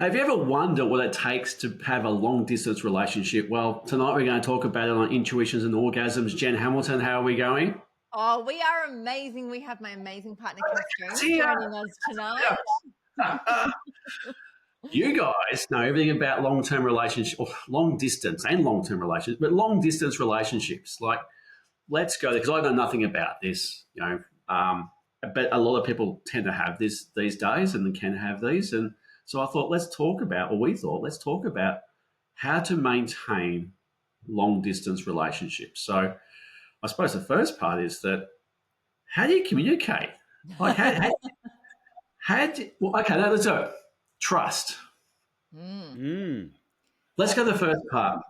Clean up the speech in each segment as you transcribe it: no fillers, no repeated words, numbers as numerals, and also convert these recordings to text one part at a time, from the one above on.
Have you ever wondered what it takes to have a long distance relationship? Well, tonight we're going to talk about it on intuitions and orgasms. Jen Hamilton, how are we going? Oh, we are amazing. We have my amazing partner, Catherine, See ya. joining us tonight. You guys know everything about long term relationships, or long distance and long term relationships, but long distance relationships. Like, let's go there because I know nothing about this, but a lot of people tend to have this these days and can have these. And so I thought, let's talk about how to maintain long distance relationships. So I suppose the first part is that how do you communicate? Like, well, okay, now let's go. Trust. Mm. Mm. Let's go to the first part.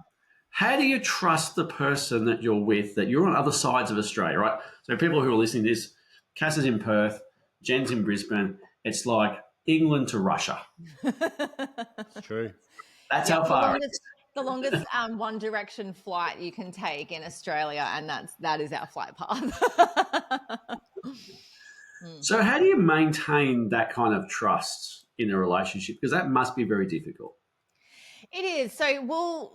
How do you trust the person that you're with, that you're on other sides of Australia, right? So people who are listening to this, Cass is in Perth, Jen's in Brisbane. It's like England to Russia. It's true. That's Yep, how the far it longest is. the longest one direction flight you can take in Australia, and that is our flight path. Mm. So how do you maintain that kind of trust in a relationship? Because that must be very difficult. It is. So we'll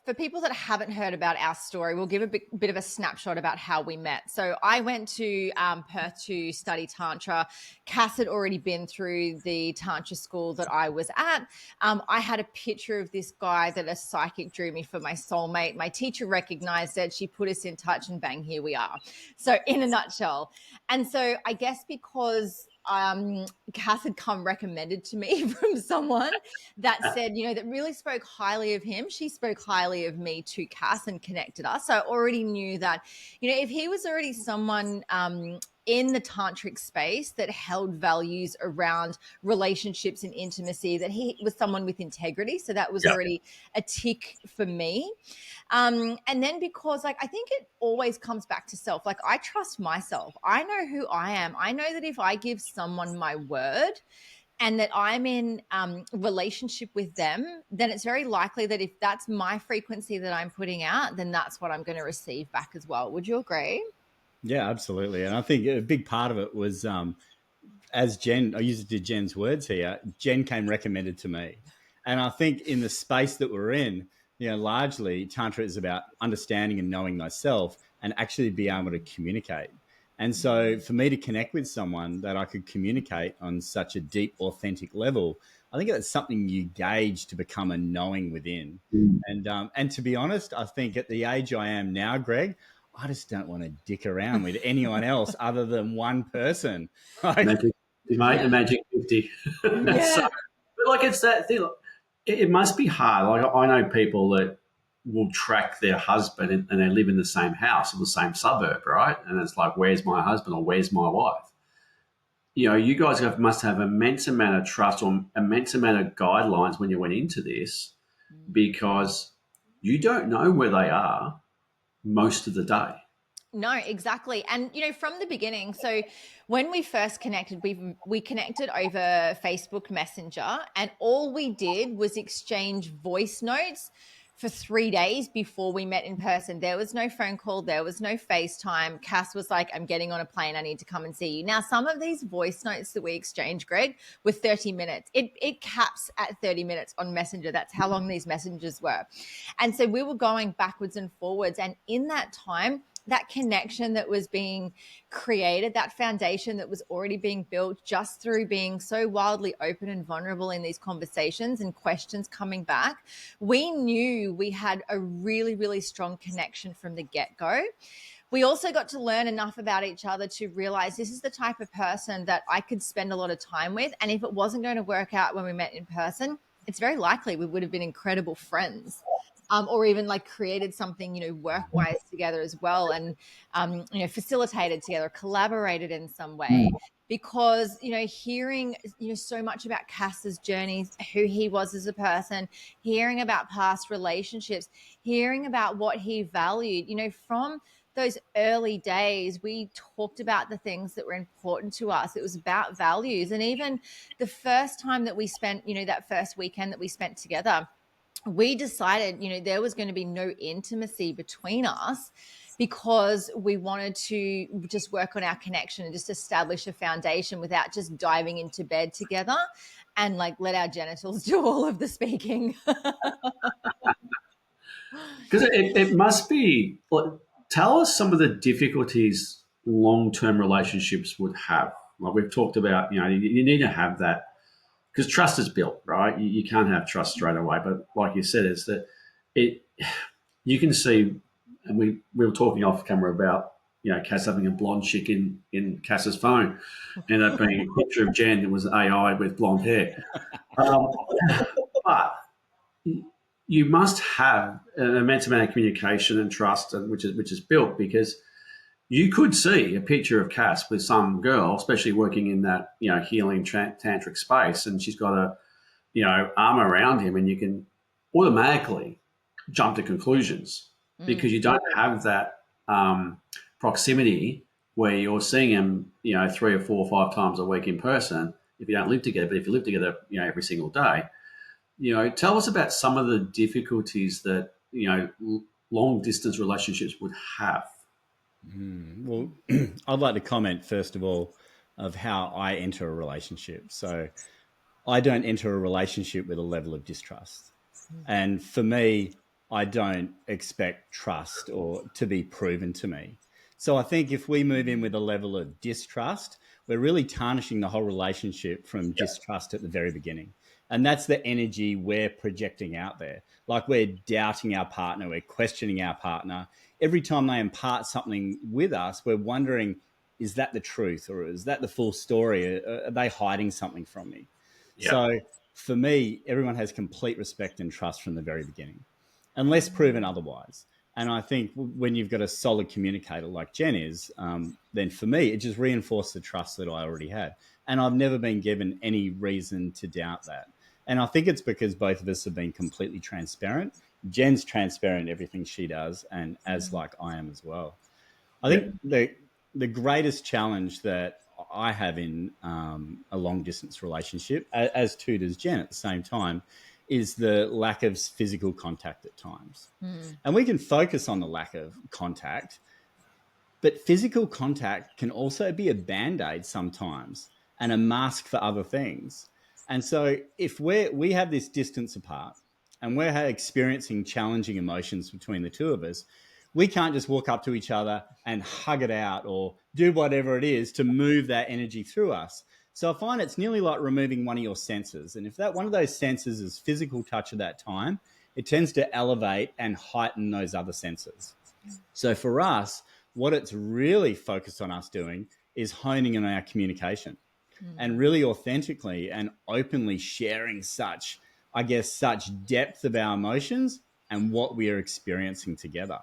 for people that haven't heard about our story, we'll give a bit of a snapshot about how we met. So I went to Perth to study Tantra. Cass had already been through the Tantra school that I was at. I had a picture of this guy that a psychic drew me for my soulmate. My teacher recognized it. She put us in touch and bang, here we are. So in a nutshell. And so I guess because Cass had come recommended to me from someone that said, that really spoke highly of him. She spoke highly of me to Cass and connected us. So I already knew that, if he was already someone in the tantric space that held values around relationships and intimacy, that he was someone with integrity. So that was Yeah. already a tick for me. And then because I think it always comes back to self. Like I trust myself. I know who I am. I know that if I give someone my word and that I'm in relationship with them, then it's very likely that if that's my frequency that I'm putting out, then that's what I'm going to receive back as well. Would you agree? Yeah, absolutely. And I think a big part of it was, as Jen, I used it to Jen's words here, Jen came recommended to me. And I think in the space that we're in, largely Tantra is about understanding and knowing thyself and actually be able to communicate. And so for me to connect with someone that I could communicate on such a deep, authentic level, I think that's something you gauge to become a knowing within. Mm. And to be honest, I think at the age I am now, Greg, I just don't want to dick around with anyone else other than one person. Like, Magic, mate, the Yeah. magic 50. So, Yeah. but like it's that thing. It must be hard. Like I know people that will track their husband and they live in the same house or the same suburb, right? And it's like, where's my husband or where's my wife? You guys must have immense amount of trust or immense amount of guidelines when you went into this because you don't know where they are most of the day. No, exactly. And from the beginning, so when we first connected, we connected over Facebook Messenger, and all we did was exchange voice notes for 3 days before we met in person. There was no phone call, there was no FaceTime. Cass was like, I'm getting on a plane, I need to come and see you. Now, some of these voice notes that we exchanged, Greg, were 30 minutes. It caps at 30 minutes on Messenger. That's how long these messages were. And so we were going backwards and forwards. And in that time, that connection that was being created, that foundation that was already being built just through being so wildly open and vulnerable in these conversations and questions coming back, we knew we had a really, really strong connection from the get-go. We also got to learn enough about each other to realize this is the type of person that I could spend a lot of time with. And if it wasn't going to work out when we met in person, it's very likely we would have been incredible friends. Or even like created something, work-wise together as well, and facilitated together, collaborated in some way. Because hearing so much about Cass's journeys, who he was as a person, hearing about past relationships, hearing about what he valued, from those early days, we talked about the things that were important to us. It was about values. And even the first time that we spent, that first weekend that we spent together, we decided, there was going to be no intimacy between us because we wanted to just work on our connection and just establish a foundation without just diving into bed together. and like let our genitals do all of the speaking. Because it must be. Tell us some of the difficulties long-term relationships would have. Like we've talked about, you need to have that because trust is built, right? You can't have trust straight away. But like you said, is that it. You can see, and we were talking off camera about Cass having a blonde chick in Cass's phone, and that being a picture of Jen that was AI with blonde hair. Um, but you must have an immense amount of communication and trust, and which is built because you could see a picture of Cass with some girl, especially working in that healing tantric space, and she's got a arm around him, and you can automatically jump to conclusions because you don't have that proximity where you're seeing him 3 or 4 or 5 times a week in person if you don't live together. But if you live together every single day, tell us about some of the difficulties that long distance relationships would have. Well, I'd like to comment first of all of how I enter a relationship. So I don't enter a relationship with a level of distrust. And for me, I don't expect trust or to be proven to me. So I think if we move in with a level of distrust, we're really tarnishing the whole relationship from distrust at the very beginning. And that's the energy we're projecting out there. Like we're doubting our partner, we're questioning our partner. Every time they impart something with us, we're wondering, is that the truth or is that the full story? Are they hiding something from me? Yeah. So for me, everyone has complete respect and trust from the very beginning, unless proven otherwise. And I think when you've got a solid communicator like Jen is, then for me, it just reinforced the trust that I already had. And I've never been given any reason to doubt that. And I think it's because both of us have been completely transparent. Jen's transparent in everything she does, and as like I am as well. I think the greatest challenge that I have in a long distance relationship, as too does Jen at the same time, is the lack of physical contact at times. And we can focus on the lack of contact, but physical contact can also be a band-aid sometimes and a mask for other things. And so if we have this distance apart and we're experiencing challenging emotions between the two of us, we can't just walk up to each other and hug it out or do whatever it is to move that energy through us. So I find it's nearly like removing one of your senses. And if that one of those senses is physical touch at that time, it tends to elevate and heighten those other senses. So for us, what it's really focused on us doing is honing in our communication and really authentically and openly sharing such depth of our emotions and what we are experiencing together.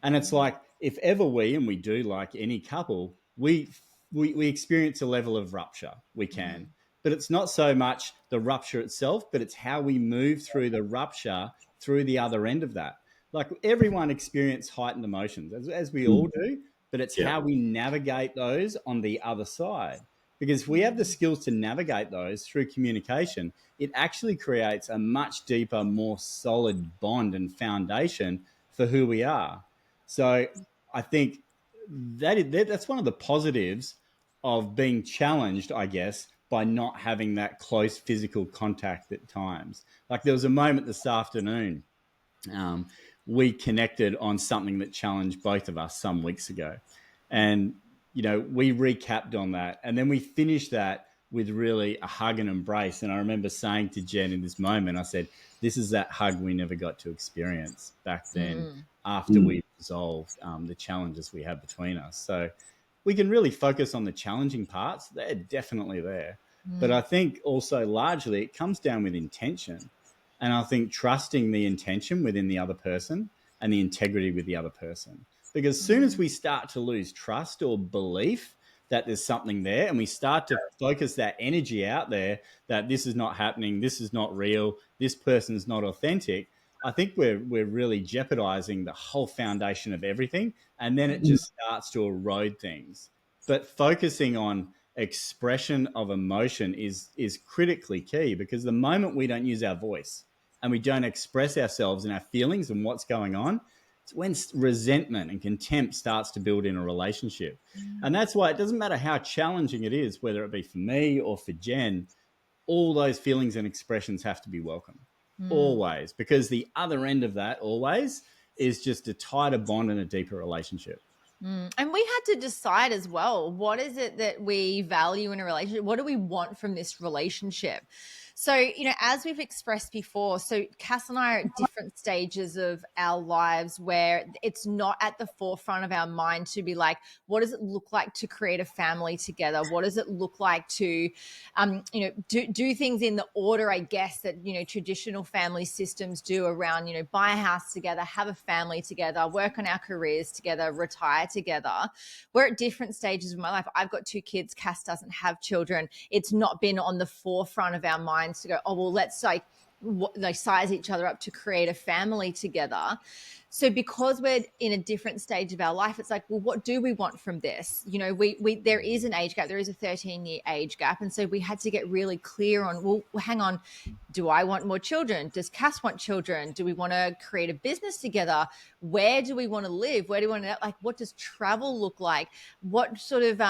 And it's like, if ever and we do like any couple, we experience a level of rupture, we can. But it's not so much the rupture itself, but it's how we move through the rupture through the other end of that. Like everyone experiences heightened emotions, as we all do, but it's how we navigate those on the other side. Because if we have the skills to navigate those through communication, it actually creates a much deeper, more solid bond and foundation for who we are. So I think that's one of the positives of being challenged, I guess, by not having that close physical contact at times. Like there was a moment this afternoon, we connected on something that challenged both of us some weeks ago. And, we recapped on that. And then we finished that with really a hug and embrace. And I remember saying to Jen in this moment, I said, this is that hug we never got to experience back then after we resolved the challenges we had between us. So we can really focus on the challenging parts. They're definitely there. But I think also largely it comes down with intention. And I think trusting the intention within the other person and the integrity with the other person. Because as soon as we start to lose trust or belief that there's something there and we start to focus that energy out there that this is not happening, this is not real, this person's not authentic, I think we're really jeopardizing the whole foundation of everything. And then it just starts to erode things. But focusing on expression of emotion is critically key, because the moment we don't use our voice and we don't express ourselves and our feelings and what's going on, it's when resentment and contempt starts to build in a relationship. And that's why it doesn't matter how challenging it is, whether it be for me or for Jen, all those feelings and expressions have to be welcome, always, because the other end of that always is just a tighter bond and a deeper relationship. And we had to decide as well, what is it that we value in a relationship? What do we want from this relationship? So, as we've expressed before, so Cass and I are at different stages of our lives where it's not at the forefront of our mind to be like, what does it look like to create a family together? What does it look like to, do things in the order, I guess, that, traditional family systems do around, buy a house together, have a family together, work on our careers together, retire together. We're at different stages of my life. I've got 2 kids. Cass doesn't have children. It's not been on the forefront of our minds to go, oh, well, let's size each other up to create a family together. So because we're in a different stage of our life, it's like, well, what do we want from this? There is an age gap. There is a 13-year age gap. And so we had to get really clear on, well, hang on, do I want more children? Does Cass want children? Do we want to create a business together? Where do we want to live? Where do we want to, what does travel look like? What sort of,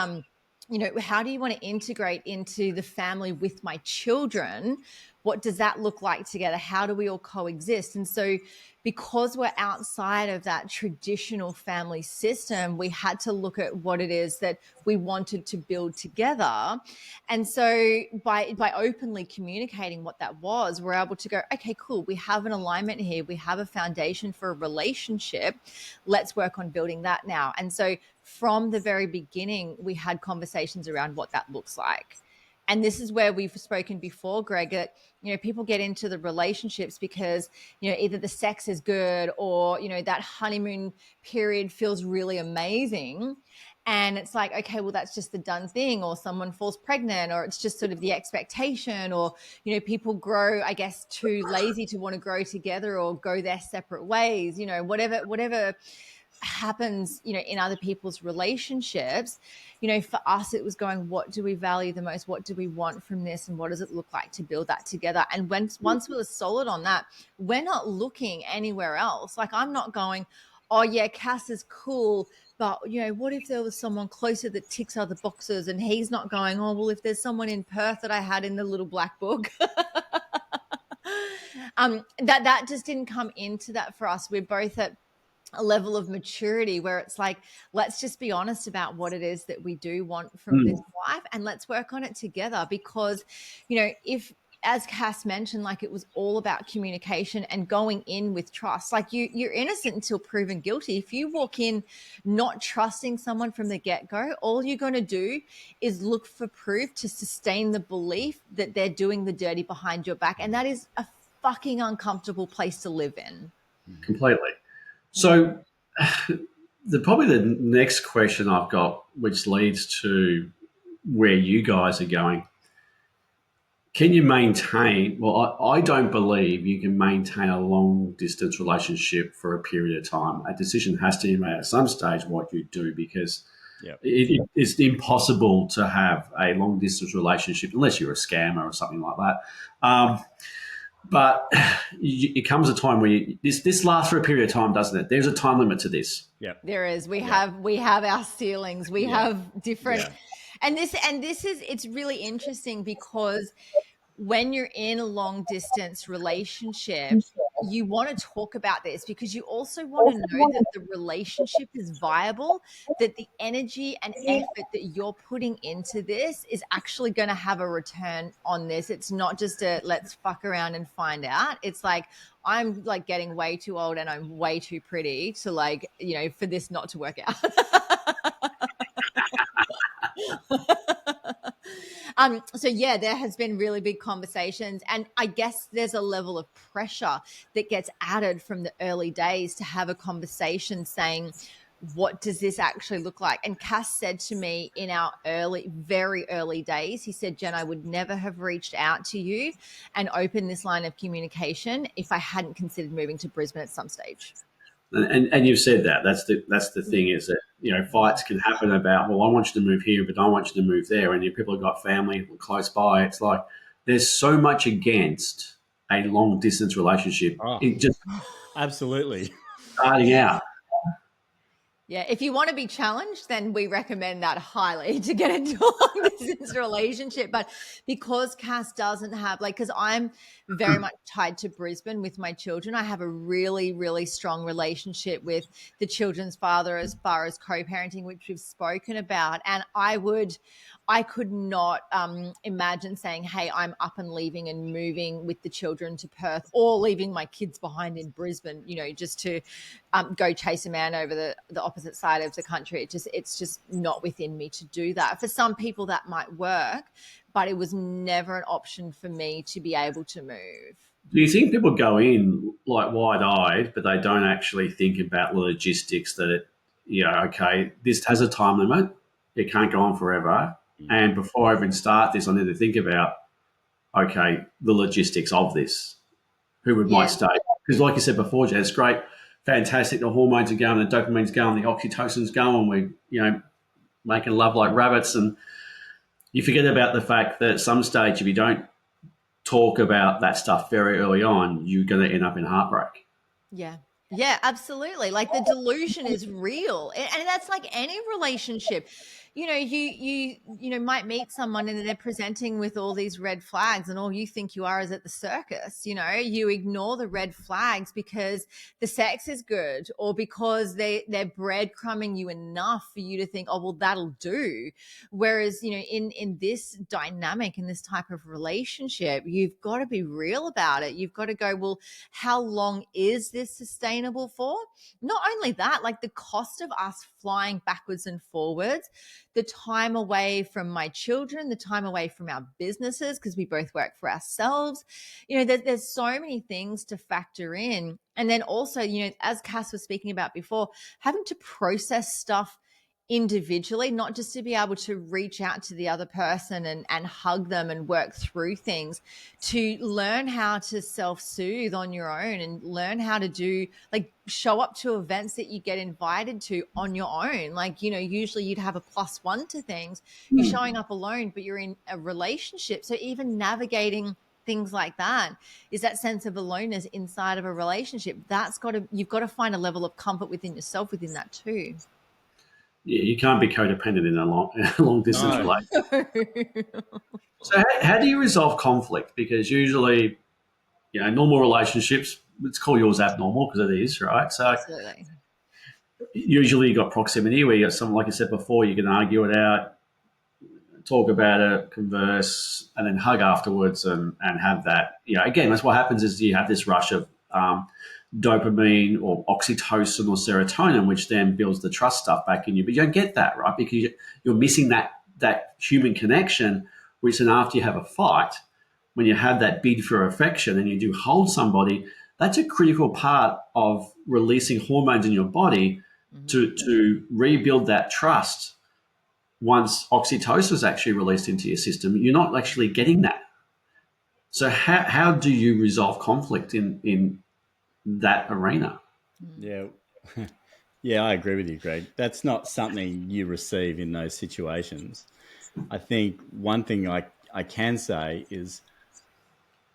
how do you want to integrate into the family with my children? What does that look like together? How do we all coexist? And so because we're outside of that traditional family system, we had to look at what it is that we wanted to build together. And so by openly communicating what that was, we're able to go, okay, cool. We have an alignment here. We have a foundation for a relationship. Let's work on building that now. And so from the very beginning, we had conversations around what that looks like. And this is where we've spoken before, Greg, that, people get into the relationships because, either the sex is good or, that honeymoon period feels really amazing. And it's like, okay, well, that's just the done thing, or someone falls pregnant, or it's just sort of the expectation, or, people grow, I guess, too lazy to want to grow together or go their separate ways, whatever happens, in other people's relationships. For us, it was going, what do we value the most? What do we want from this? And what does it look like to build that together? And once we were solid on that, we're not looking anywhere else. Like, I'm not going, oh yeah, Cass is cool, but what if there was someone closer that ticks other boxes? And he's not going, oh, well, if there's someone in Perth that I had in the little black book. That just didn't come into that for us. We're both at a level of maturity where it's like, let's just be honest about what it is that we do want from this life, and let's work on it together. Because, if, as Cass mentioned, like, it was all about communication and going in with trust. Like, you're innocent until proven guilty. If you walk in not trusting someone from the get-go, all you're going to do is look for proof to sustain the belief that they're doing the dirty behind your back. And that is a fucking uncomfortable place to live in. Completely. So probably the next question I've got, which leads to where you guys are going, can you maintain, well, I don't believe you can maintain a long distance relationship for a period of time. A decision has to be made at some stage what you do, because it's impossible to have a long distance relationship unless you're a scammer or something like that. But it comes a time where this lasts for a period of time, doesn't it? There's a time limit to this. Yeah, there is. We have our ceilings. We have different, and this is, it's really interesting because when you're in a long distance relationship, you want to talk about this because you also want to know that the relationship is viable, that the energy and effort that you're putting into this is actually going to have a return on this. It's not just a let's fuck around and find out. It's like, I'm like getting way too old and I'm way too pretty to, like, for this not to work out. So there has been really big conversations, and I guess there's a level of pressure that gets added from the early days to have a conversation saying, what does this actually look like? And Cass said to me in our very early days, he said, Jen, I would never have reached out to you and opened this line of communication if I hadn't considered moving to Brisbane at some stage. And you've said that. That's the thing, is that, fights can happen about, well, I want you to move here, but I want you to move there. And people have got family close by. It's like there's so much against a long distance relationship. Oh, it just absolutely starting out. Yeah, if you want to be challenged, then we recommend that highly to get into a long distance relationship. But because Cass doesn't have, like, because I'm very much tied to Brisbane with my children, I have a really, really strong relationship with the children's father as far as co-parenting, which we've spoken about. And I could not imagine saying, hey, I'm up and leaving and moving with the children to Perth, or leaving my kids behind in Brisbane, just to go chase a man over the opposite side of the country. It's just not within me to do that. For some people that might work, but it was never an option for me to be able to move. Do you think people go in like wide-eyed, but they don't actually think about the logistics that okay, this has a time limit. It can't go on forever. And before I even start this, I need to think about, okay, the logistics of this. Who might Yeah. stay? Because like you said before, Jen, it's great, fantastic. The hormones are going, the dopamine's going, the oxytocin's going. We're making love like rabbits, and you forget about the fact that at some stage, if you don't talk about that stuff very early on, you're going to end up in heartbreak. Yeah. Yeah, absolutely. Like, the delusion is real. And that's like any relationship. You might meet someone and they're presenting with all these red flags, and all you think you are is at the circus. You ignore the red flags because the sex is good, or because they're breadcrumbing you enough for you to think, oh, well, that'll do. Whereas, in this dynamic, in this type of relationship, you've got to be real about it. You've got to go, well, how long is this sustainable for? Not only that, like, the cost of us flying backwards and forwards, the time away from my children, the time away from our businesses, because we both work for ourselves. There's so many things to factor in. And then also, as Cass was speaking about before, having to process stuff individually, not just to be able to reach out to the other person and hug them and work through things, to learn how to self-soothe on your own, and learn how to do, like, show up to events that you get invited to on your own. Like, usually you'd have a +1 to things. You're showing up alone, but you're in a relationship. So even navigating things like that is that sense of aloneness inside of a relationship. You've got to find a level of comfort within yourself within that too. Yeah, you can't be codependent in a long distance No. relationship. So how do you resolve conflict? Because usually, normal relationships, let's call yours abnormal because it is, right? So Absolutely. usually you got proximity where you got someone, like you said before, you can argue it out, talk about it, converse, and then hug afterwards, and have that. Again, that's what happens is you have this rush of dopamine or oxytocin or serotonin, which then builds the trust stuff back in you. But you don't get that, right? Because you're missing that human connection, which then after you have a fight, when you have that bid for affection and you do hold somebody, that's a critical part of releasing hormones in your body to rebuild that trust. Once oxytocin is actually released into your system, you're not actually getting that. So how do you resolve conflict in that arena? Yeah. Yeah, I agree with you, Greg. That's not something you receive in those situations. I think one thing I can say is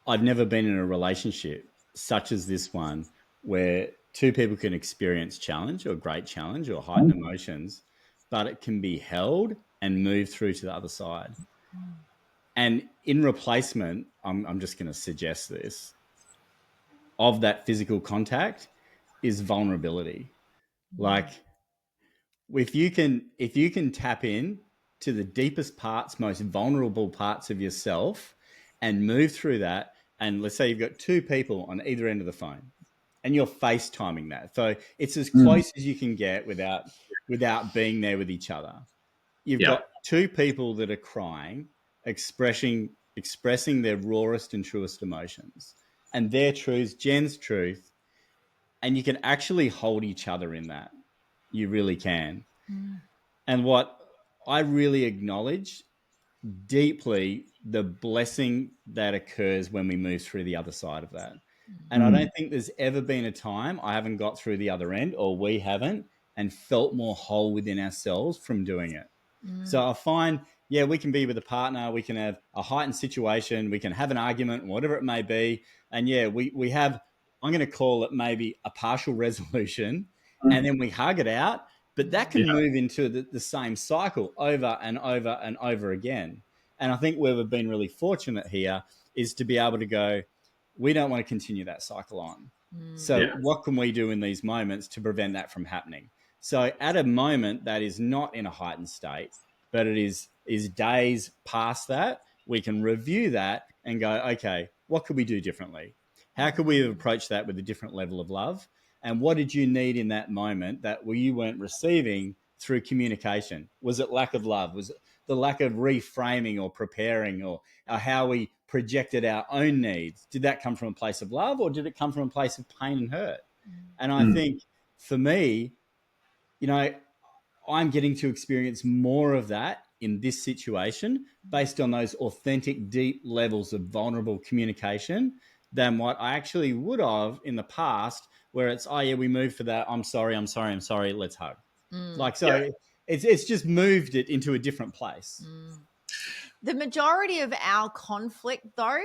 I've never been in a relationship such as this one where two people can experience challenge or great challenge or heightened emotions, but it can be held and move through to the other side. And in replacement, I'm just going to suggest this, of that physical contact is vulnerability. Like, if you can tap in to the deepest parts, most vulnerable parts of yourself and move through that, and let's say you've got two people on either end of the phone and you're FaceTiming that. So it's as close as you can get without being there with each other. You've Yeah. got two people that are crying, expressing their rawest and truest emotions and their truths, Jen's truth, and you can actually hold each other in that. You really can. And what I really acknowledge deeply, the blessing that occurs when we move through the other side of that. And I don't think there's ever been a time I haven't got through the other end, or we haven't, and felt more whole within ourselves from doing it. So I find, yeah, we can be with a partner, we can have a heightened situation, we can have an argument, whatever it may be. And yeah, we have, I'm going to call it maybe a partial resolution, and then we hug it out. But that can Yeah. move into the same cycle over and over and over again. And I think where we've been really fortunate here is to be able to go, we don't want to continue that cycle on. So Yeah. what can we do in these moments to prevent that from happening? So at a moment that is not in a heightened state, but it is days past that, we can review that and go, okay, what could we do differently? How could we approach that with a different level of love? And what did you need in that moment that you weren't receiving through communication? Was it lack of love? Was it the lack of reframing or preparing, or how we projected our own needs? Did that come from a place of love, or did it come from a place of pain and hurt? And I think for me, you know, I'm getting to experience more of that in this situation based on those authentic, deep levels of vulnerable communication than what I actually would have in the past, where it's, oh yeah, we moved for that. I'm sorry, let's hug. Like, Yeah. so it's just moved it into a different place. The majority of our conflict, though,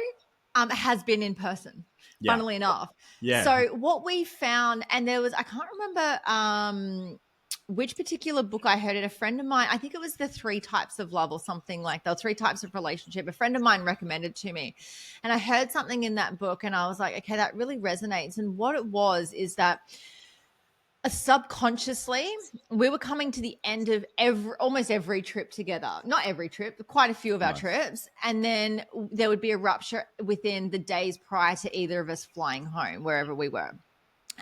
has been in person, Yeah. funnily enough. Yeah. So what we found, and there was, I can't remember which particular book I heard it. A friend of mine, I think it was The Three Types of Love or something like that, 3 types of relationship. A friend of mine recommended to me. And I heard something in that book and I was like, okay, that really resonates. And what it was is that subconsciously we were coming to the end of almost every trip together, not every trip, but quite a few of our trips, and then there would be a rupture within the days prior to either of us flying home wherever we were.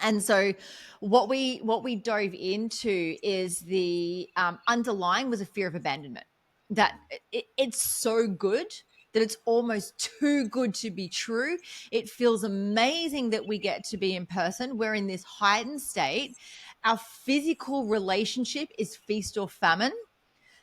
And so what we dove into is the underlying was a fear of abandonment, that it's so good that it's almost too good to be true. It feels amazing that we get to be in person. We're in this heightened state. Our physical relationship is feast or famine.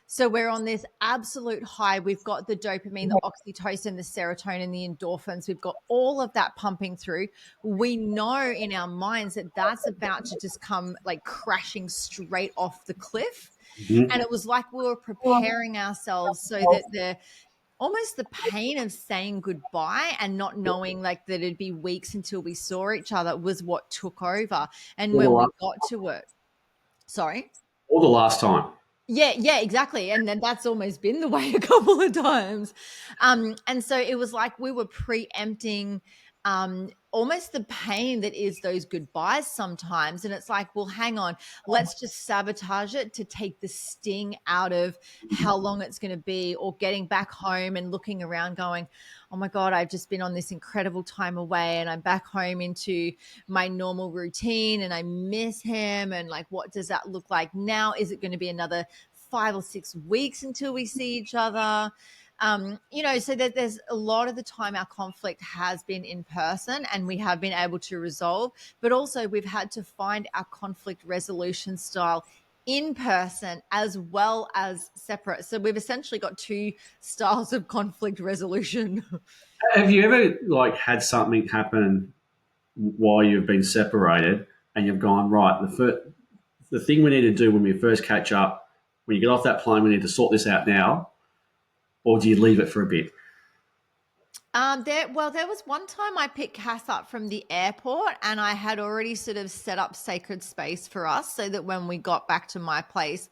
So we're on this absolute high. We've got the dopamine, the oxytocin, the serotonin, the endorphins. We've got all of that pumping through. We know in our minds that that's about to just come like crashing straight off the cliff. And it was like we were preparing ourselves so that almost the pain of saying goodbye and not knowing like that it'd be weeks until we saw each other was what took over. And when we got to it, sorry? Or the last time. Yeah, exactly. And then that's almost been the way a couple of times. And so it was like we were preempting almost the pain that is those goodbyes sometimes. And it's like, well, hang on, let's just sabotage it to take the sting out of how long it's going to be, or getting back home and looking around going, oh my God, I've just been on this incredible time away and I'm back home into my normal routine and I miss him. And like, what does that look like now? Is it going to be another 5 or 6 weeks until we see each other? So that there's a lot of the time our conflict has been in person and we have been able to resolve, but also we've had to find our conflict resolution style in person as well as separate. So we've essentially got 2 styles of conflict resolution. Have you ever like had something happen while you've been separated and you've gone, right, the thing we need to do when we first catch up, when you get off that plane, we need to sort this out now, or do you leave it for a bit? There was one time I picked Cass up from the airport and I had already sort of set up sacred space for us so that when we got back to my place,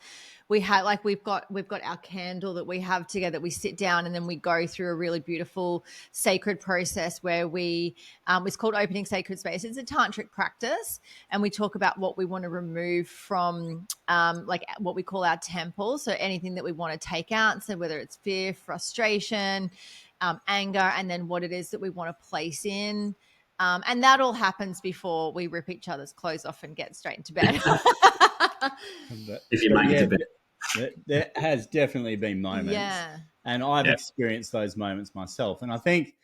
we had like we've got our candle that we have together. We sit down and then we go through a really beautiful sacred process where it's called opening sacred space. It's a tantric practice, and we talk about what we want to remove from like what we call our temple. So anything that we want to take out. So whether it's fear, frustration, anger, and then what it is that we want to place in. And that all happens before we rip each other's clothes off and get straight into bed. If you make it to bed. There has definitely been moments, Yeah. and I've experienced those moments myself. And I think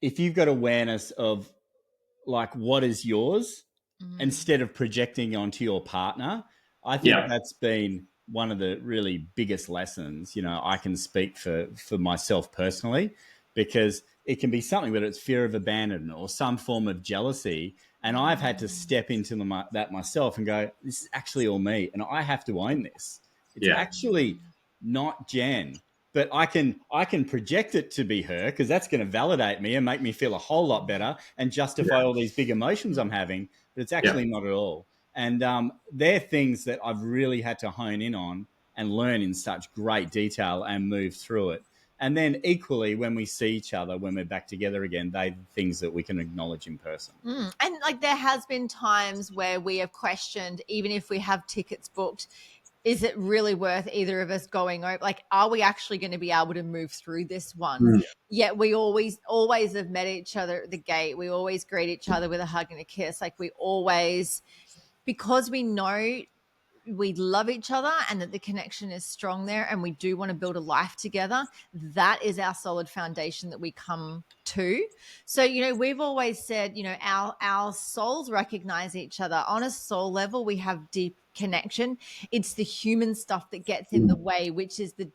if you've got awareness of like what is yours instead of projecting onto your partner, I think that's been one of the really biggest lessons. You know, I can speak for myself personally, because it can be something, whether it's fear of abandonment or some form of jealousy. And I've had to step into that myself and go, this is actually all me. And I have to own this. It's actually not Jen, but I can project it to be her, because that's going to validate me and make me feel a whole lot better and justify all these big emotions I'm having. But it's actually not at all. And they're things that I've really had to hone in on and learn in such great detail and move through it. And then equally, when we see each other, when we're back together again, they're things that we can acknowledge in person. And like there has been times where we have questioned, even if we have tickets booked, is it really worth either of us going over? Like, are we actually going to be able to move through this one? Yet we always have met each other at the gate. We always greet each other with a hug and a kiss. Like we always, because we know we love each other and that the connection is strong there and we do want to build a life together, that is our solid foundation that we come to. So, you know, we've always said, you know, our souls recognize each other on a soul level. We have deep connection. It's the human stuff that gets in the way, which is the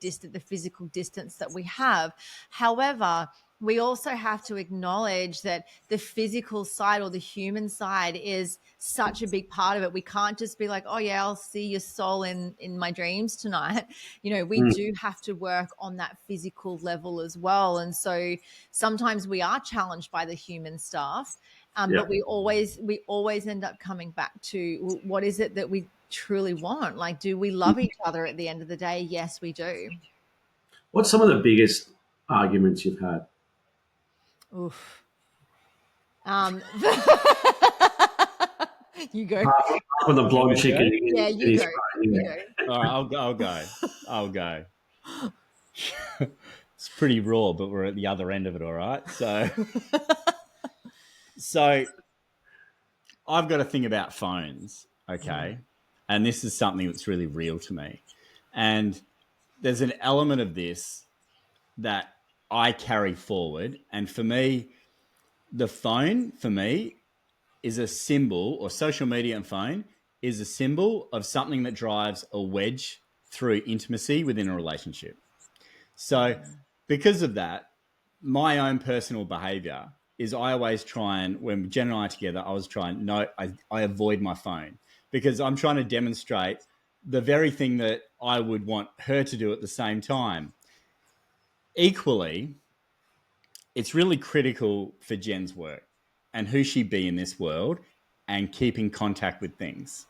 physical distance that we have. However, we also have to acknowledge that the physical side or the human side is such a big part of it. We can't just be like, oh yeah, I'll see your soul in my dreams tonight. You know, we do have to work on that physical level as well. And so sometimes we are challenged by the human stuff, but we always end up coming back to what is it that we truly want? Like, do we love each other at the end of the day? Yes, we do. What's some of the biggest arguments you've had? Oof. You go. Apart from the blonde chicken. Yeah, you go. You go. All right, I'll go. It's pretty raw, but we're at the other end of it, all right? So I've got a thing about phones, okay? And this is something that's really real to me. And there's an element of this that I carry forward. And for me, the phone, for me, is a symbol, or social media and phone is a symbol of something that drives a wedge through intimacy within a relationship. So because of that, my own personal behavior is I always try and, when Jen and I are together, I avoid my phone because I'm trying to demonstrate the very thing that I would want her to do at the same time. Equally, it's really critical for Jen's work and who she be in this world and keeping contact with things.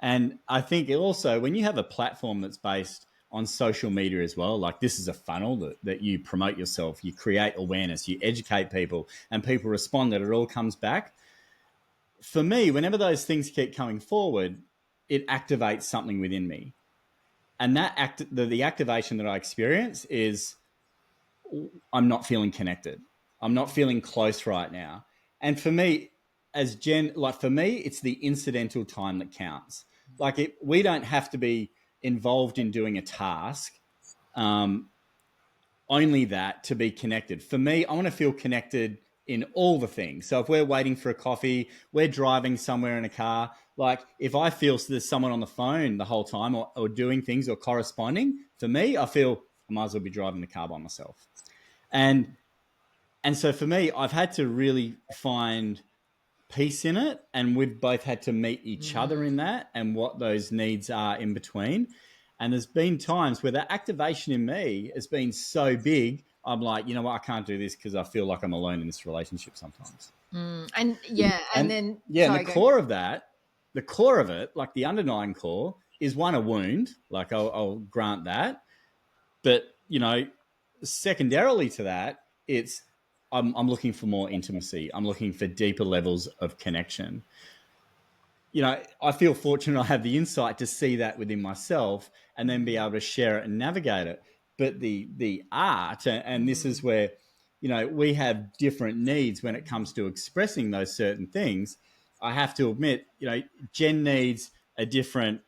And I think also when you have a platform that's based on social media as well, like this is a funnel that you promote yourself, you create awareness, you educate people, and people respond, that it all comes back. For me, whenever those things keep coming forward, it activates something within me. And that the activation that I experience is I'm not feeling connected. I'm not feeling close right now. And for me, as Jen, like for me, it's the incidental time that counts. Like we don't have to be involved in doing a task, only that to be connected. For me, I want to feel connected in all the things. So if we're waiting for a coffee, we're driving somewhere in a car, like if I feel there's someone on the phone the whole time or doing things or corresponding, for me, I feel I might as well be driving the car by myself. And so for me, I've had to really find peace in it, and we've both had to meet each other in that and what those needs are in between. And there's been times where that activation in me has been so big, I'm like, you know what, I can't do this because I feel like I'm alone in this relationship sometimes. And then the core of that, the core of it, like the underlying core, is one, a wound. Like I'll grant that, but you know, secondarily to that, it's I'm looking for more intimacy. I'm looking for deeper levels of connection. You know, I feel fortunate I have the insight to see that within myself and then be able to share it and navigate it. But the art, and this is where, you know, we have different needs when it comes to expressing those certain things. I have to admit, you know, Jen needs a different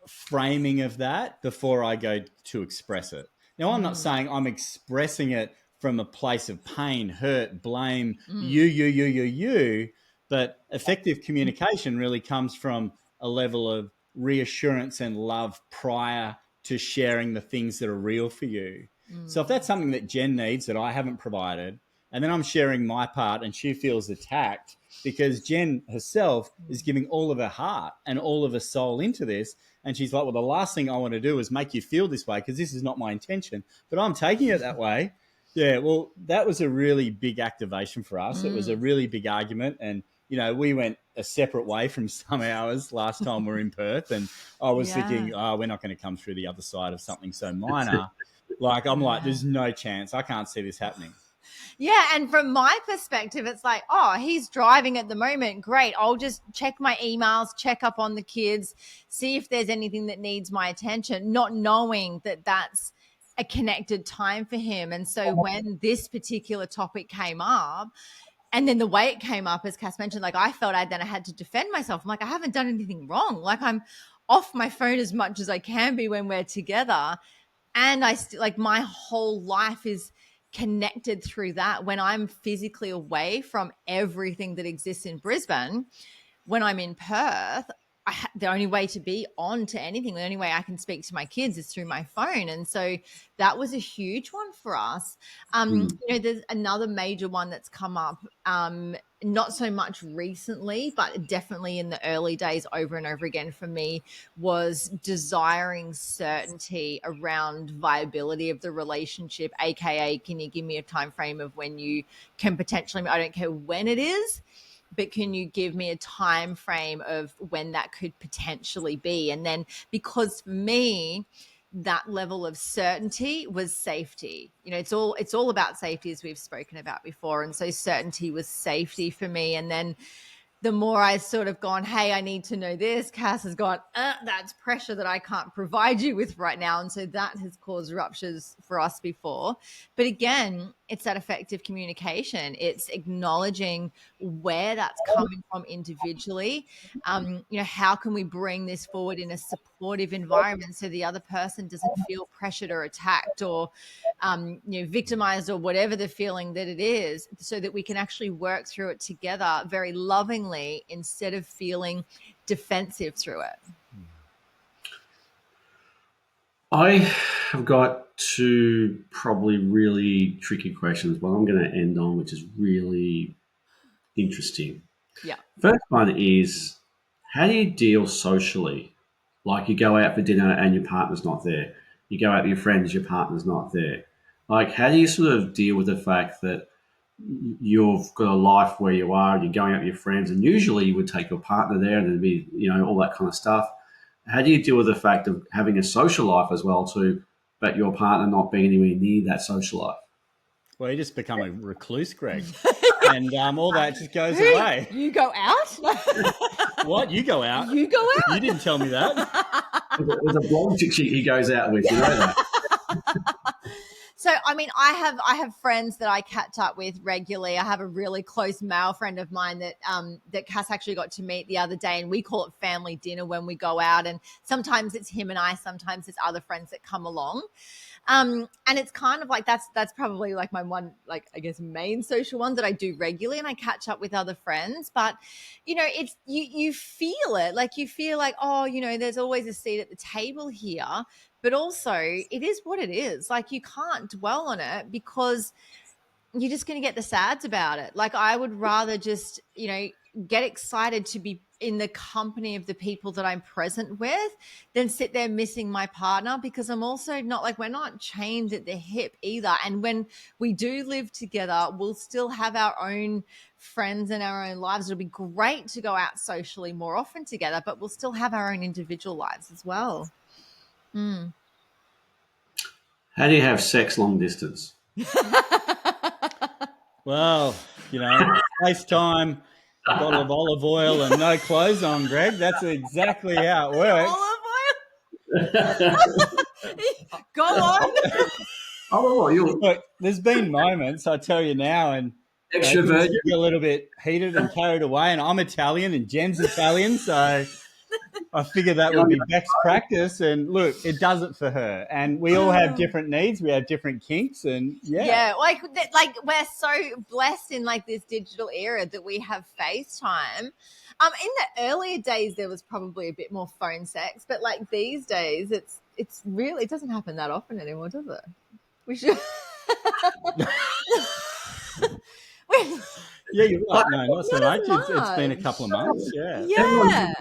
framing of that before I go to express it. Now, I'm not saying I'm expressing it from a place of pain, hurt, blame, you, but effective communication really comes from a level of reassurance and love prior to sharing the things that are real for you. So if that's something that Jen needs that I haven't provided, and then I'm sharing my part and she feels attacked because Jen herself is giving all of her heart and all of her soul into this, and she's like, well, the last thing I want to do is make you feel this way because this is not my intention, but I'm taking it that way. Yeah, well, that was a really big activation for us. It was a really big argument, and we went a separate way from some hours last time we were in Perth, and I was thinking, we're not going to come through the other side of something so minor. Like, I'm like, there's no chance. I can't see this happening. Yeah, and from my perspective, it's like, oh, he's driving at the moment. Great. I'll just check my emails, check up on the kids, see if there's anything that needs my attention, not knowing that that's a connected time for him. And so when this particular topic came up, and then the way it came up, as Cass mentioned, like I felt I had to defend myself. I'm like, I haven't done anything wrong. Like, I'm off my phone as much as I can be when we're together. And I still, like, my whole life is connected through that. When I'm physically away from everything that exists in Brisbane, when I'm in Perth, the only way to be on to anything, the only way I can speak to my kids is through my phone. And so that was a huge one for us. There's another major one that's come up, not so much recently, but definitely in the early days, over and over again for me, was desiring certainty around viability of the relationship, aka, can you give me a time frame of when you can potentially, I don't care when it is, but can you give me a time frame of when that could potentially be? And then, because for me, that level of certainty was safety. It's all about safety, as we've spoken about before. And so certainty was safety for me. And then the more I sort of gone, hey, I need to know this, Cass has gone, that's pressure that I can't provide you with right now. And so that has caused ruptures for us before. But again, it's that effective communication. It's acknowledging where that's coming from individually. How can we bring this forward in a supportive environment so the other person doesn't feel pressured or attacked or victimized or whatever the feeling that it is, so that we can actually work through it together very lovingly instead of feeling defensive through it. I have got two probably really tricky questions. One I'm going to end on, which is really interesting. Yeah. First one is, how do you deal socially? Like, you go out for dinner and your partner's not there. You go out with your friends, your partner's not there. Like, how do you sort of deal with the fact that you've got a life where you are and you're going out with your friends, and usually you would take your partner there and there'd be, all that kind of stuff. How do you deal with the fact of having a social life as well too, but your partner not being anywhere near that social life? Well, you just become a recluse, Greg, and all that just goes away. You go out? What? You go out? You go out? You didn't tell me that. There's a blonde chick he goes out with, you know that. So, I mean, I have friends that I catch up with regularly. I have a really close male friend of mine that that Cass actually got to meet the other day, and we call it family dinner when we go out. And sometimes it's him and I, sometimes it's other friends that come along. And it's kind of like that's probably like my one, like, I guess, main social one that I do regularly, and I catch up with other friends. But it's you feel it, like you feel like, oh, there's always a seat at the table here. But also, it is what it is. Like, you can't dwell on it because you're just going to get the sads about it. Like, I would rather just, get excited to be in the company of the people that I'm present with than sit there missing my partner, because I'm also not, like, we're not chained at the hip either. And when we do live together, we'll still have our own friends and our own lives. It'll be great to go out socially more often together, but we'll still have our own individual lives as well. How do you have sex long distance? Well, FaceTime, a bottle of olive oil, and no clothes on, Greg. That's exactly how it works. Olive oil? Go on. Oh, Look, there's been moments, I tell you now, and extrovert. You get a little bit heated and carried away, and I'm Italian and Jen's Italian, so I figured that would be best practice. And look, it does it for her. And we all have different needs. We have different kinks, and like we're so blessed in like this digital era that we have FaceTime. In the earlier days, there was probably a bit more phone sex, but like these days, it's really, it doesn't happen that often anymore, does it? We should. Yeah, you're right. No, not so much. It's been a couple of months. Yeah.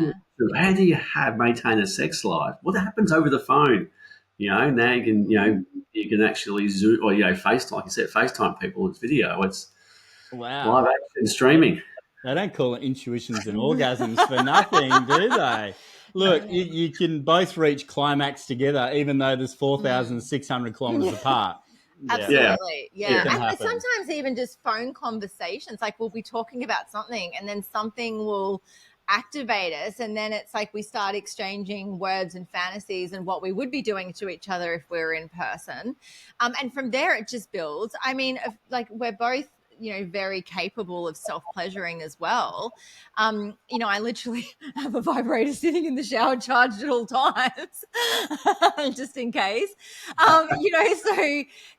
How do you maintain a sex life? What happens over the phone? Now you can actually Zoom or FaceTime. Like you said, FaceTime people. It's video. It's wow. live action streaming. They don't call it intuitions and orgasms for nothing, do they? Look, you can both reach climax together, even though there's 4,600 kilometers apart. Yeah, Yeah. Absolutely. it Yeah. can And happen. sometimes even just phone conversations, like we'll be talking about something and then something will activate us. And then it's like we start exchanging words and fantasies and what we would be doing to each other if we were in person. And from there, it just builds. I mean, like we're both, very capable of self-pleasuring as well. I literally have a vibrator sitting in the shower charged at all times, just in case. So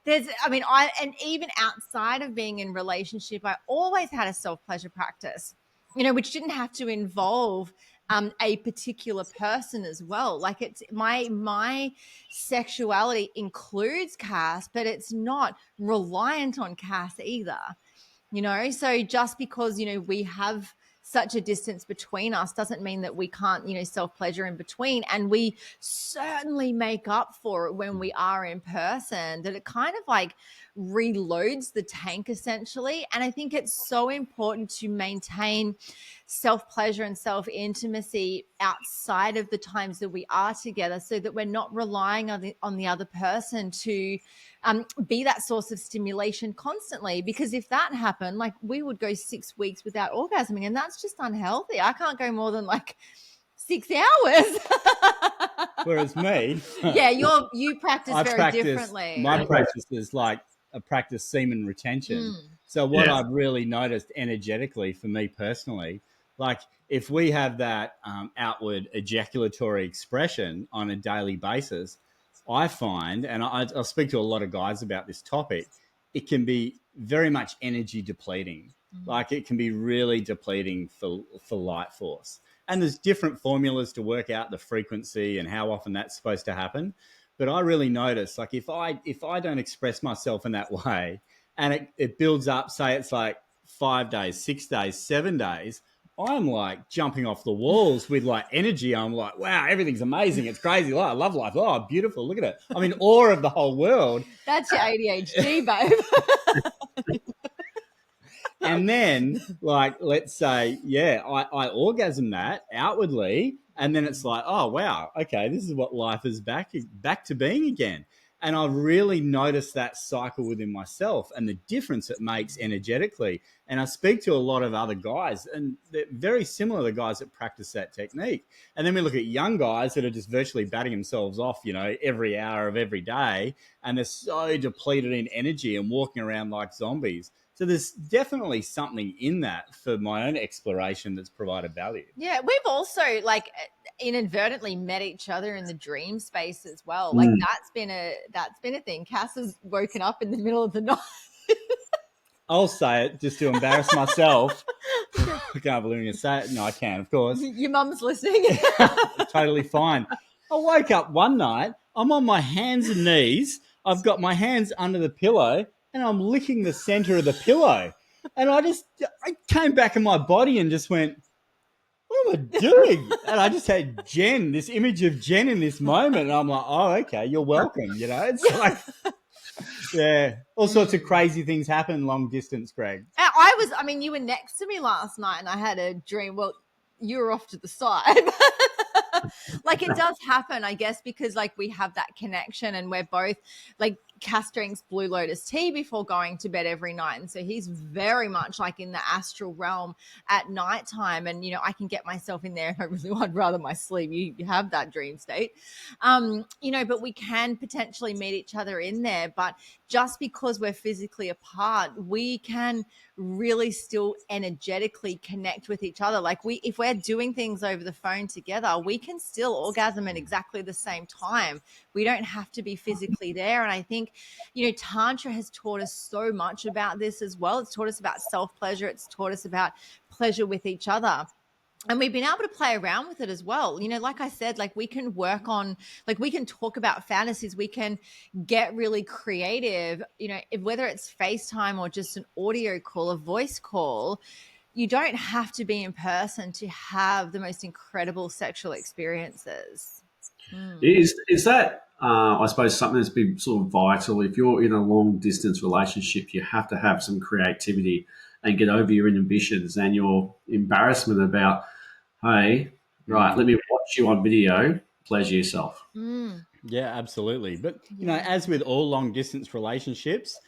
there's, and even outside of being in relationship, I always had a self-pleasure practice, which didn't have to involve a particular person as well. Like it's my sexuality includes Cass, but it's not reliant on Cass either. So just because we have such a distance between us doesn't mean that we can't self pleasure in between, and we certainly make up for it when we are in person. That it kind of like reloads the tank essentially. And I think it's so important to maintain self pleasure and self intimacy outside of the times that we are together, so that we're not relying on the other person to be that source of stimulation constantly. Because if that happened, like we would go 6 weeks without orgasming, and that's just unhealthy. I can't go more than like 6 hours. Whereas me, yeah, you practice very differently. my practice is like a practice semen retention. So what Yes. I've really noticed energetically for me personally, like if we have that outward ejaculatory expression on a daily basis, I find, and I'll speak to a lot of guys about this topic, it can be very much energy depleting. Like it can be really depleting for light force. And there's different formulas to work out the frequency and how often that's supposed to happen. But I really notice, like if I don't express myself in that way, and it builds up, say it's like 5 days, 6 days, 7 days, I'm like jumping off the walls with like energy. I'm like, wow, everything's amazing. It's crazy. Oh, I love life. Oh, beautiful. Look at it. I'm in awe of the whole world. That's your ADHD, babe. And then, like, let's say, yeah, I orgasm that outwardly, and then it's like, oh wow, okay, this is what life is back to being again. And I've really noticed that cycle within myself and the difference it makes energetically. And I speak to a lot of other guys, and they're very similar to guys that practice that technique. And then we look at young guys that are just virtually batting themselves off, every hour of every day, and they're so depleted in energy and walking around like zombies. So there's definitely something in that for my own exploration that's provided value. Yeah, we've also like inadvertently met each other in the dream space as well. Like that's been a thing. Cass has woken up in the middle of the night. I'll say it just to embarrass myself. I can't believe I'm going to say it. No, I can, of course. Your mum's listening. Totally fine. I woke up one night. I'm on my hands and knees. I've got my hands under the pillow, and I'm licking the center of the pillow. And I came back in my body and just went, what am I doing? And I just had Jen, this image of Jen in this moment. And I'm like, oh, okay, you're welcome. It's like, yeah, all sorts of crazy things happen long distance, Greg. You were next to me last night and I had a dream. Well, you were off to the side. Like it does happen, I guess, because like we have that connection and we're both like Cass drinks Blue Lotus tea before going to bed every night. And so he's very much like in the astral realm at nighttime. And, I can get myself in there if I really want. I'd rather my sleep. You have that dream state, but we can potentially meet each other in there. But just because we're physically apart, we can really still energetically connect with each other. Like if we're doing things over the phone together, we can still orgasm at exactly the same time. We don't have to be physically there. And I think, Tantra has taught us so much about this as well. It's taught us about self-pleasure. It's taught us about pleasure with each other. And we've been able to play around with it as well. Like I said, like we can work on, like we can talk about fantasies. We can get really creative, whether it's FaceTime or just an audio call, a voice call. You don't have to be in person to have the most incredible sexual experiences. Is that, I suppose, something that's been sort of vital? If you're in a long distance relationship, you have to have some creativity and get over your inhibitions and your embarrassment about, hey, right, let me watch you on video, pleasure yourself. Mm, Yeah, absolutely. But, yeah. as with all long distance relationships,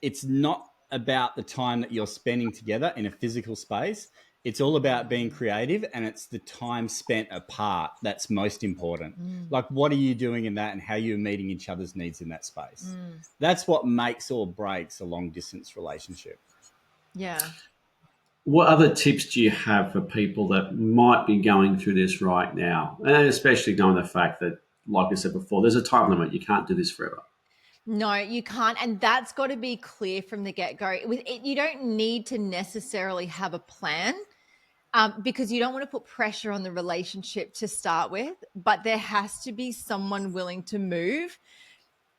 it's not about the time that you're spending together in a physical space. It's all about being creative, and it's the time spent apart that's most important. Mm, Like, what are you doing in that, and how you're meeting each other's needs in that space? mm, That's what makes or breaks a long distance relationship. yeah. What other tips do you have for people that might be going through this right now? And especially knowing the fact that, like I said before, there's a time limit. You can't do this forever. No, you can't. And that's got to be clear from the get go. You don't need to necessarily have a plan, because you don't want to put pressure on the relationship to start with, but there has to be someone willing to move,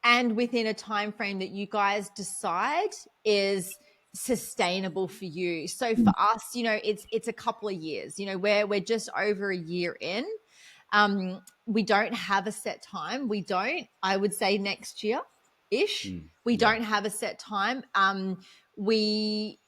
and within a time frame that you guys decide is sustainable for you. So for us, it's a couple of years. We're just over a year in. We don't have a set time. We don't. I would say next year ish. We Yeah. don't have a set time. We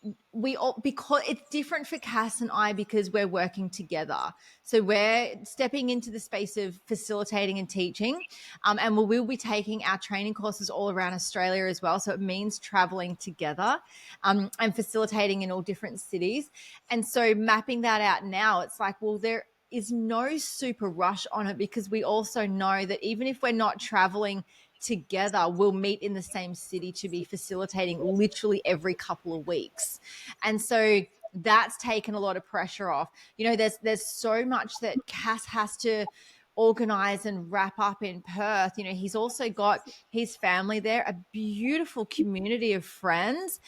all, because it's different for Cass and I, because we're working together. So we're stepping into the space of facilitating and teaching, and we'll be taking our training courses all around Australia as well. So it means traveling together, and facilitating in all different cities. And so mapping that out now, it's like, well, there is no super rush on it, because we also know that even if we're not traveling together, we'll meet in the same city to be facilitating literally every couple of weeks. And so that's taken a lot of pressure off. There's so much that Cass has to organize and wrap up in Perth. He's also got his family there, a beautiful community of friends.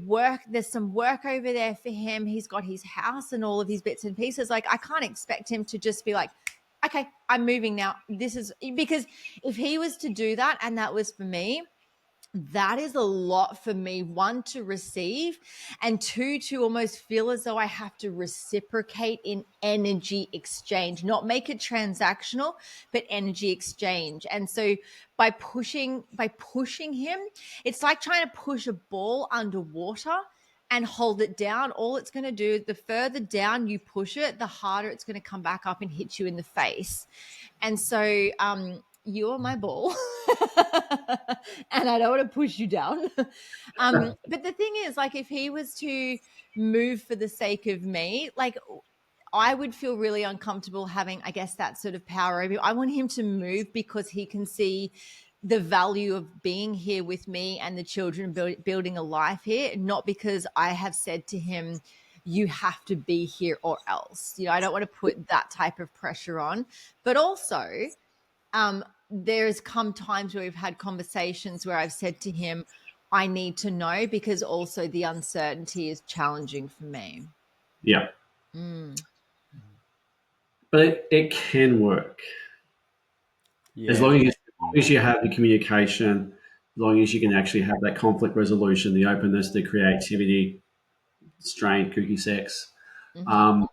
Work, there's some work over there for him. He's got his house and all of his bits and pieces. Like, I can't expect him to just be like, okay, I'm moving now. This is because if he was to do that, and that was for me, that is a lot for me, one, to receive, and two, to almost feel as though I have to reciprocate in energy exchange, not make it transactional, but energy exchange. And so by pushing him, it's like trying to push a ball underwater and hold it down. All it's going to do, the further down you push it, the harder it's going to come back up and hit you in the face. And so you are my ball and I don't want to push you down. But the thing is, like, if he was to move for the sake of me, like, I would feel really uncomfortable having, I guess, that sort of power over you. I want him to move because he can see the value of being here with me and the children, building a life here, not because I have said to him, you have to be here or else. I don't want to put that type of pressure on. But also, there's come times where we've had conversations where I've said to him, I need to know, because also the uncertainty is challenging for me. Yeah. Mm. But it can work. As Yeah. long as you have the communication, as long as you can actually have that conflict resolution, the openness, the creativity, strain, cookie sex, Mm-hmm.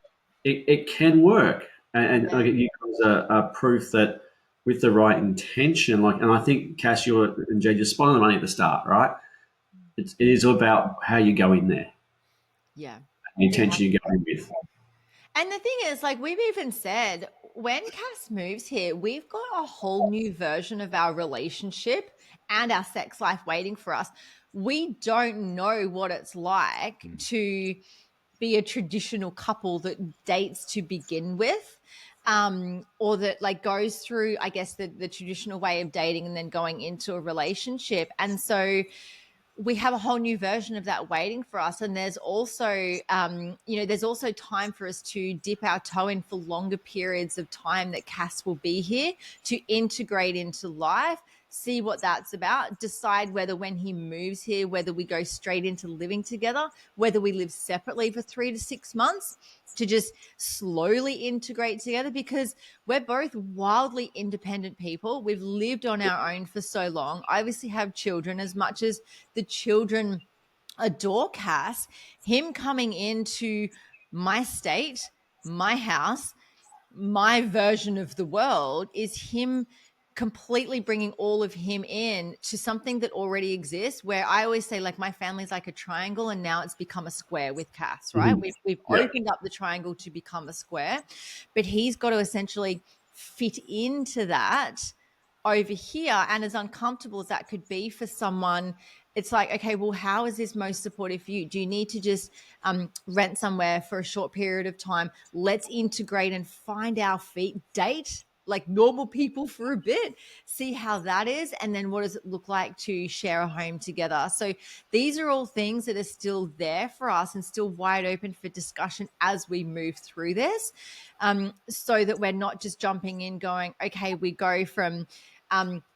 it can work. And Yeah. you guys are proof that with the right intention, and I think Cass, you and Jay just spot on the money at the start, right? It is about how you go in there, Yeah. the It intention you go in with. And the thing is, like, we've even said, when Cass moves here, we've got a whole new version of our relationship and our sex life waiting for us. We don't know what it's like to be a traditional couple that dates to begin with, or that, like, goes through, I guess, the traditional way of dating and then going into a relationship. And so we have a whole new version of that waiting for us. And there's also there's also time for us to dip our toe in for longer periods of time that Cass will be here, to integrate into life, see what that's about, decide whether, when he moves here, whether we go straight into living together, whether we live separately for 3 to 6 months, to just slowly integrate together, because we're both wildly independent people. We've lived on our own for so long. I obviously have children. As much as the children adore Cass, him coming into my state, my house, my version of the world, is him completely bringing all of him in to something that already exists, where I always say, like, my family's like a triangle and now it's become a square with Cass, right? Mhm. We've Yeah. opened up the triangle to become a square, but he's got to essentially fit into that over here. And as uncomfortable as that could be for someone, it's like, okay, well, how is this most supportive for you? Do you need to just rent somewhere for a short period of time? Let's integrate and find our feet, date like normal people for a bit, see how that is, and then what does it look like to share a home together. So these are all things that are still there for us and still wide open for discussion as we move through this, so that we're not just jumping in going, okay, we go from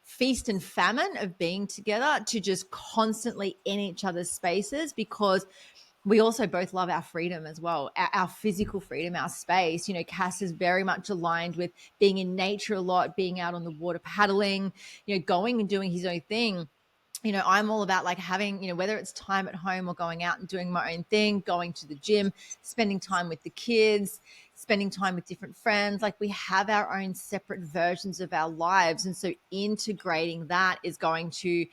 feast and famine of being together to just constantly in each other's spaces, because we also both love our freedom as well, our physical freedom, our space. You know, Cass is very much aligned with being in nature a lot, being out on the water paddling, you know, going and doing his own thing. You know, I'm all about like having, you know, whether it's time at home or going out and doing my own thing, going to the gym, spending time with the kids, spending time with different friends. Like, we have our own separate versions of our lives. And so integrating that is going to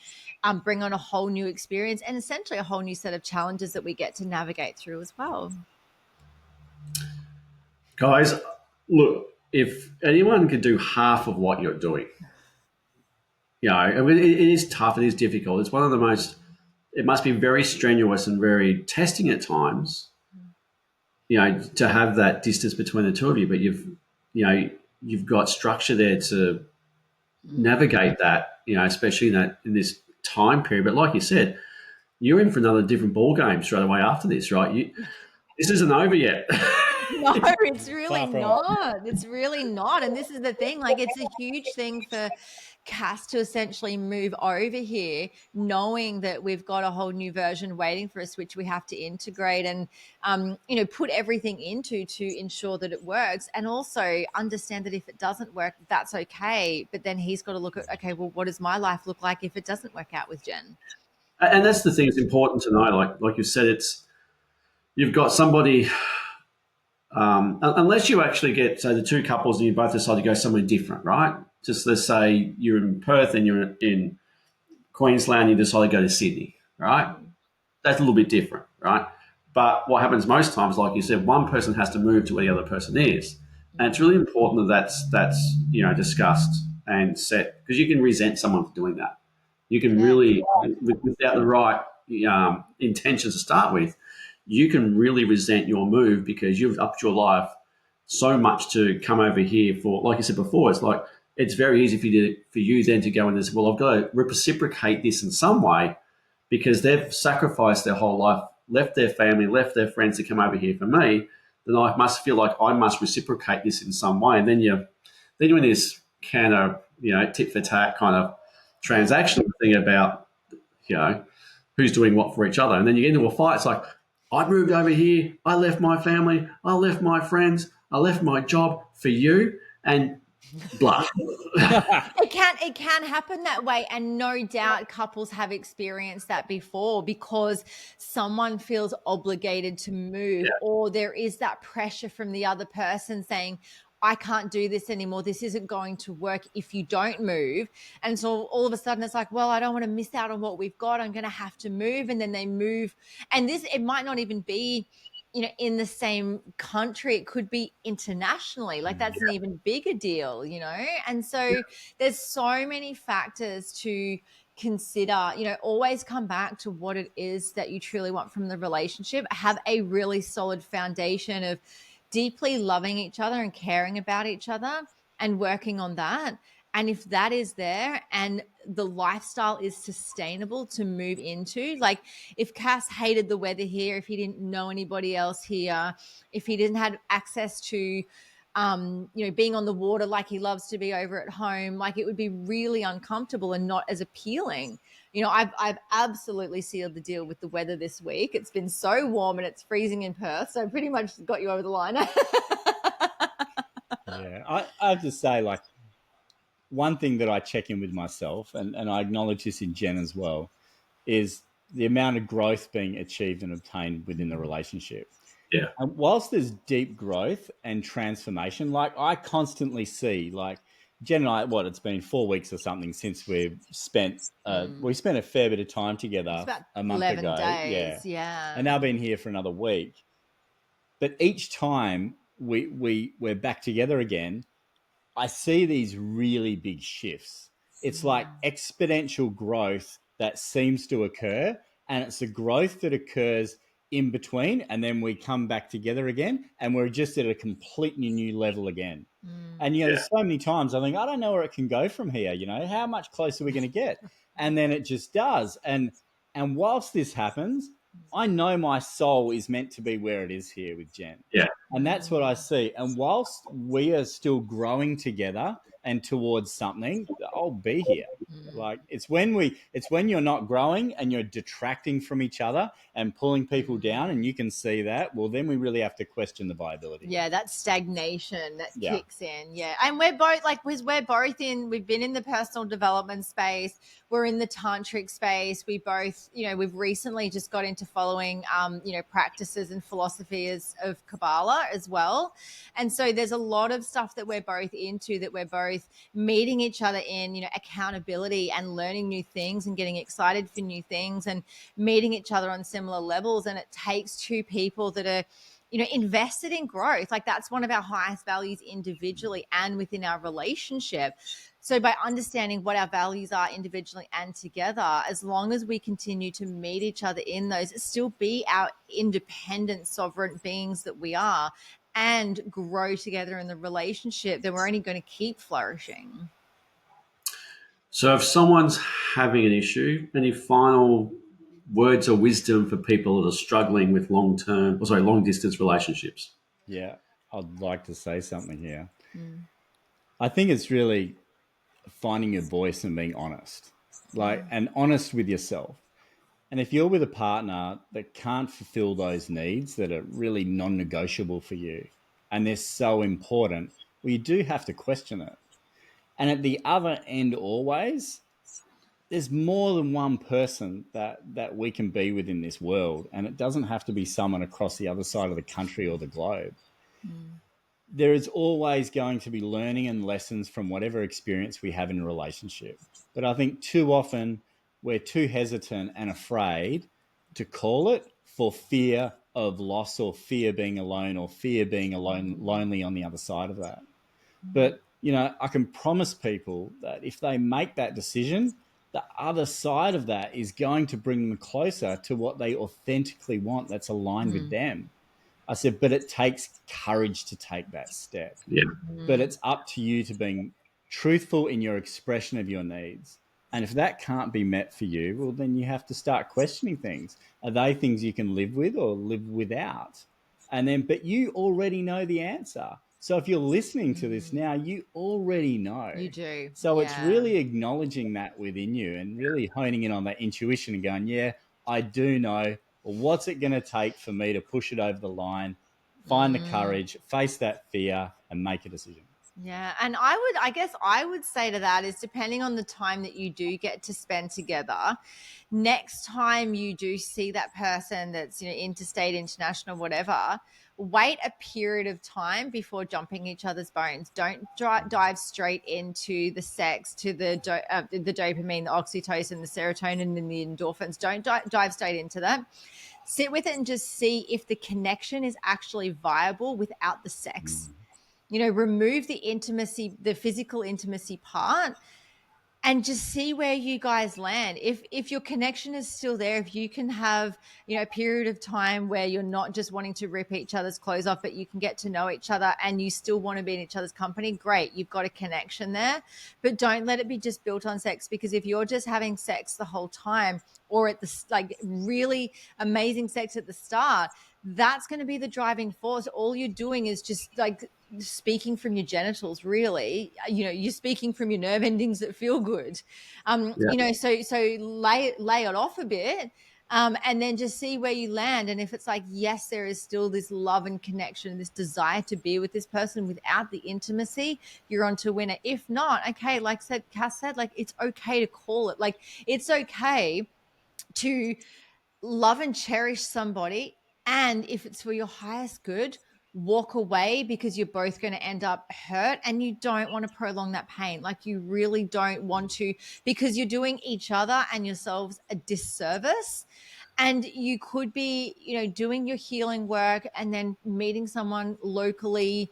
bring on a whole new experience and essentially a whole new set of challenges that we get to navigate through as well. Guys, look, if anyone could do half of what you're doing, I mean, it is tough, it is difficult. It's one of the most, it must be very strenuous and very testing at times, to have that distance between the two of you, but you've got structure there to navigate that, especially in this time period. But like you said, you're in for another different ball game straight away after this, right? This isn't over yet. No, it's really Far from it. not. It's really not. And this is the thing. Like, it's a huge thing for Cass to essentially move over here, knowing that we've got a whole new version waiting for us, which we have to integrate and, put everything into to ensure that it works. And also understand that if it doesn't work, that's okay. But then he's got to look at, okay, well, what does my life look like if it doesn't work out with Jen? And that's the thing. It's important to know, like you said, you've got somebody. Unless you actually get, so the two couples and you both decide to go somewhere different, right? Just let's say you're in Perth and you're in Queensland, you decide to go to Sydney, right? That's a little bit different, right? But what happens most times, like you said, one person has to move to where the other person is, and it's really important that that's discussed and set, because you can resent someone for doing that. You can Yeah. really, without the right intentions to start with, you can really resent your move because you've upped your life so much to come over here for, like I said before, it's very easy for you then to go in this, well, I've got to reciprocate this in some way because they've sacrificed their whole life, left their family, left their friends to come over here for me. Then I must feel like I must reciprocate this in some way. And then you're in this kind of, tit for tat kind of Yeah. transactional thing about, who's doing what for each other. And then you get into a fight. It's like, I moved over here. I left my family. I left my friends. I left my job for you, and blah. It can happen that way, and no doubt couples have experienced that before because someone feels obligated to move, Yeah. or there is that pressure from the other person saying, I can't do this anymore. This isn't going to work if you don't move. And so all of a sudden it's like, well, I don't want to miss out on what we've got. I'm going to have to move. And then they move. And it might not even be, in the same country. It could be internationally. Like, that's an even bigger deal, And so there's so many factors to consider. Always come back to what it is that you truly want from the relationship. Have a really solid foundation of deeply loving each other and caring about each other and working on that. And if that is there and the lifestyle is sustainable to move into, like if Cass hated the weather here, if he didn't know anybody else here, if he didn't have access to being on the water like he loves to be over at home, like it would be really uncomfortable and not as appealing. I've absolutely sealed the deal with the weather this week. It's been so warm and it's freezing in Perth, so I pretty much got you over the line. Yeah, I have to say, like, one thing that I check in with myself, and I acknowledge this in Jen as well, is the amount of growth being achieved and obtained within the relationship. Yeah. And whilst there's deep growth and transformation, like I constantly see, like Jen and I, what, it's been 4 weeks or something since we spent a fair bit of time It's together about a month 11 ago. Yeah. days. Yeah. And now been here for another week. But each time we're back together again, I see these really big shifts. It's like exponential growth that seems to occur, and it's a growth that occurs in between, and then we come back together again, and we're just at a completely new level again. And Yeah. there's so many times I think I don't know where it can go from here. How much closer are we going to get? And then it just does. And whilst this happens, I know my soul is meant to be where it is here with Jen. Yeah. And that's what I see. And whilst we are still growing together and towards something, I'll be here. Like it's when you're not growing and you're detracting from each other and pulling people down, and you can see that. Well, then we really have to question the viability. Yeah, that stagnation that Yeah. kicks in. Yeah. And we're both we've been in the personal development space. We're in the tantric space. We both, we've recently just got into following, practices and philosophies of Kabbalah as well. And so there's a lot of stuff that we're both into, that we're both meeting each other in, accountability and learning new things and getting excited for new things and meeting each other on similar levels. And it takes two people that are, invested in growth. Like that's one of our highest values individually and within our relationship. So by understanding what our values are individually and together, as long as we continue to meet each other in those, still be our independent, sovereign beings that we are, and grow together in the relationship, then we're only going to keep flourishing. So if someone's having an issue, any final words of wisdom for people that are struggling with long distance relationships? Yeah. I'd like to say something here. I think it's really finding your voice and being honest, and honest with yourself. And if you're with a partner that can't fulfill those needs that are really non negotiable for you and they're so important, well, you do have to question it. And at the other end, always, there's more than one person that we can be with in this world. And it doesn't have to be someone across the other side of the country or the globe. There is always going to be learning and lessons from whatever experience we have in a relationship. But I think too often we're too hesitant and afraid to call it for fear of loss or fear being alone or fear being alone, lonely on the other side of that. But, I can promise people that if they make that decision, the other side of that is going to bring them closer to what they authentically want that's aligned with them. I said, but it takes courage to take that step. Yeah. But it's up to you to being truthful in your expression of your needs. And if that can't be met for you, well, then you have to start questioning things. Are they things you can live with or live without? But you already know the answer. So if you're listening to this now, you already know. You do. So it's really acknowledging that within you and really honing in on that intuition and going, yeah, I do know. Well, what's it going to take for me to push it over the line, find the courage, face that fear, and make a decision? Yeah. And I guess I would say to that is, depending on the time that you do get to spend together, next time you do see that person that's, interstate, international, whatever, wait a period of time before jumping each other's bones. Don't dive straight into the sex, to the dopamine, the oxytocin, the serotonin, and the endorphins. Don't dive straight into that. Sit with it and just see if the connection is actually viable without the sex. Remove the intimacy, the physical intimacy part, and just see where you guys land. If your connection is still there, if you can have, a period of time where you're not just wanting to rip each other's clothes off, but you can get to know each other and you still want to be in each other's company, great. You've got a connection there, but don't let it be just built on sex, because if you're just having sex the whole time, or at the really amazing sex at the start, that's going to be the driving force. All you're doing is just speaking from your genitals, really. You're speaking from your nerve endings that feel good. So lay it off a bit, and then just see where you land. And if it's like, yes, there is still this love and connection, this desire to be with this person without the intimacy, you're on to winner. If not, okay, like Cass said, it's okay to call it. It's okay to love and cherish somebody, and if it's for your highest good, walk away because you're both going to end up hurt, and you don't want to prolong that pain. Like, you really don't want to, because you're doing each other and yourselves a disservice. And you could be, doing your healing work and then meeting someone locally,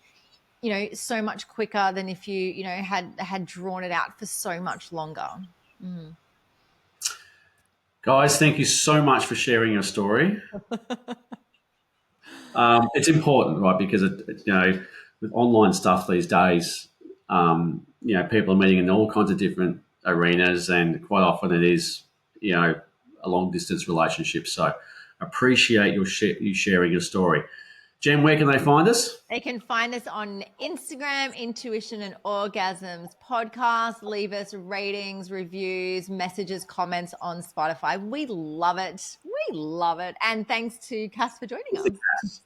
so much quicker than if you, had drawn it out for so much longer. Mm. Guys, thank you so much for sharing your story. It's important, right? Because with online stuff these days, people are meeting in all kinds of different arenas, and quite often it is, a long distance relationship. So, appreciate you sharing your story. Jen, where can they find us? They can find us on Instagram, Intuition and Orgasms podcast. Leave us ratings, reviews, messages, comments on Spotify. We love it. We love it. And thanks to Cass for joining us.